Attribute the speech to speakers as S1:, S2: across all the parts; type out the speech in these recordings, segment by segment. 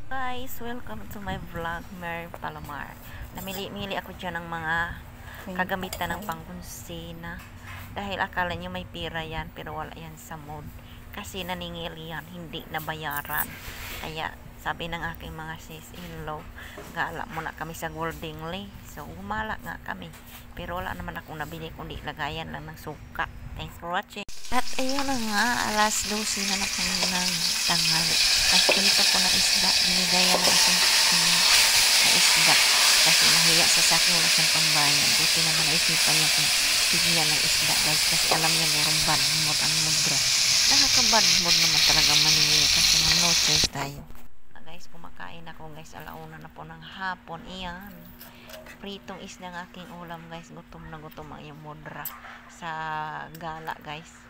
S1: Guys, welcome to my vlog, Mer Palomar. Namili-mili ako dyan ng mga kagamitan ng pangkonsina. Dahil akala nyo may pira yan, pero wala yan sa mood. Kasi naningil yan, hindi nabayaran. Kaya sabi ng aking mga sis-in-law, gala muna kami sa Goldingly. So gumala nga kami. Pero wala naman akong nabili, kundi lagayan lang ng suka. Thanks for watching. At ayun na nga, alas 12 na kami ng tanghali. Tapos ganito po na isda, binigayan na isang na isda. Kasi nahiya sa sakin, wala siyang pambayan. Buti naman naisipan niya kung bigyan ng isda, guys. Kasi alam niya merong bad mood ang mudra. Nakaka-bad mood naman talaga maningil kasi no choice tayo. Guys, kumakain ako, guys. Alauna na po ng hapon. Iyan. Pritong isda ng aking ulam, guys. Gutom na gutom ang yung mudra sa gala, guys.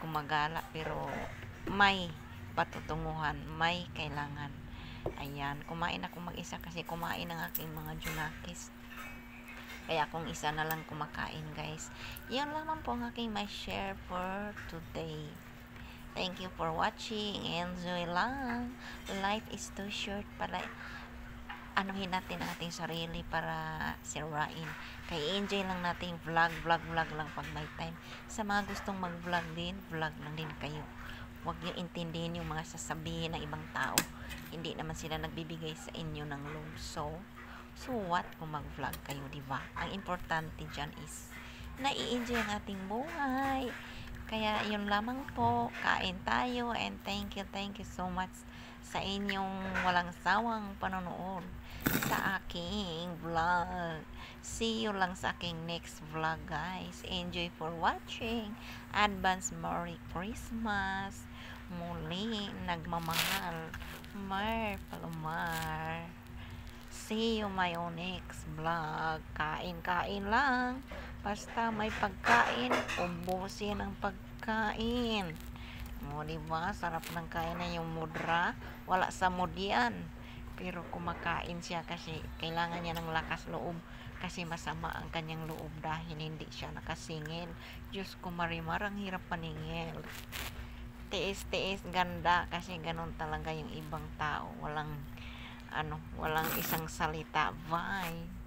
S1: Kumagala, pero may patutunguhan, may kailangan. Ayan, kumain ako mag-isa kasi kumain ng aking mga junakis. Kaya kung isa na lang kumakain, guys. Yan lamang po ang aking may share for today. Thank you for watching. Enjoy lang. Life is too short para anuhin natin ang ating sarili para sirain. Kaya enjoy lang natin vlog lang pag may time. Sa mga gustong mag-vlog din, vlog lang din kayo. Huwag niyo intindihin yung mga sasabihin ng ibang tao. Hindi naman sila nagbibigay sa inyo ng love. So what kung mag-vlog kayo, diba? Ang importante dyan is nai-enjoy ang ating buhay. Kaya yun lamang po. Kain tayo and thank you so much sa inyong walang sawang panonood sa aking vlog. See you lang sa aking next vlog, guys. Enjoy for watching. Advance Merry Christmas. Muli, nagmamahal, Mer Palomar. See you my next vlog. Kain lang. Basta may pagkain, ubusin ang pagkain. O, diba? Sarap ng kain na yung mudra. Wala sa mood yan. Pero kumakain siya kasi kailangan niya ng lakas loob. Kasi masama ang kanyang loob dahil hindi siya nakasingil. Diyos ko, Marimar, ang hirap paningil. Tiis ganda kasi ganun talaga yung ibang tao. Walang isang salita. Bye.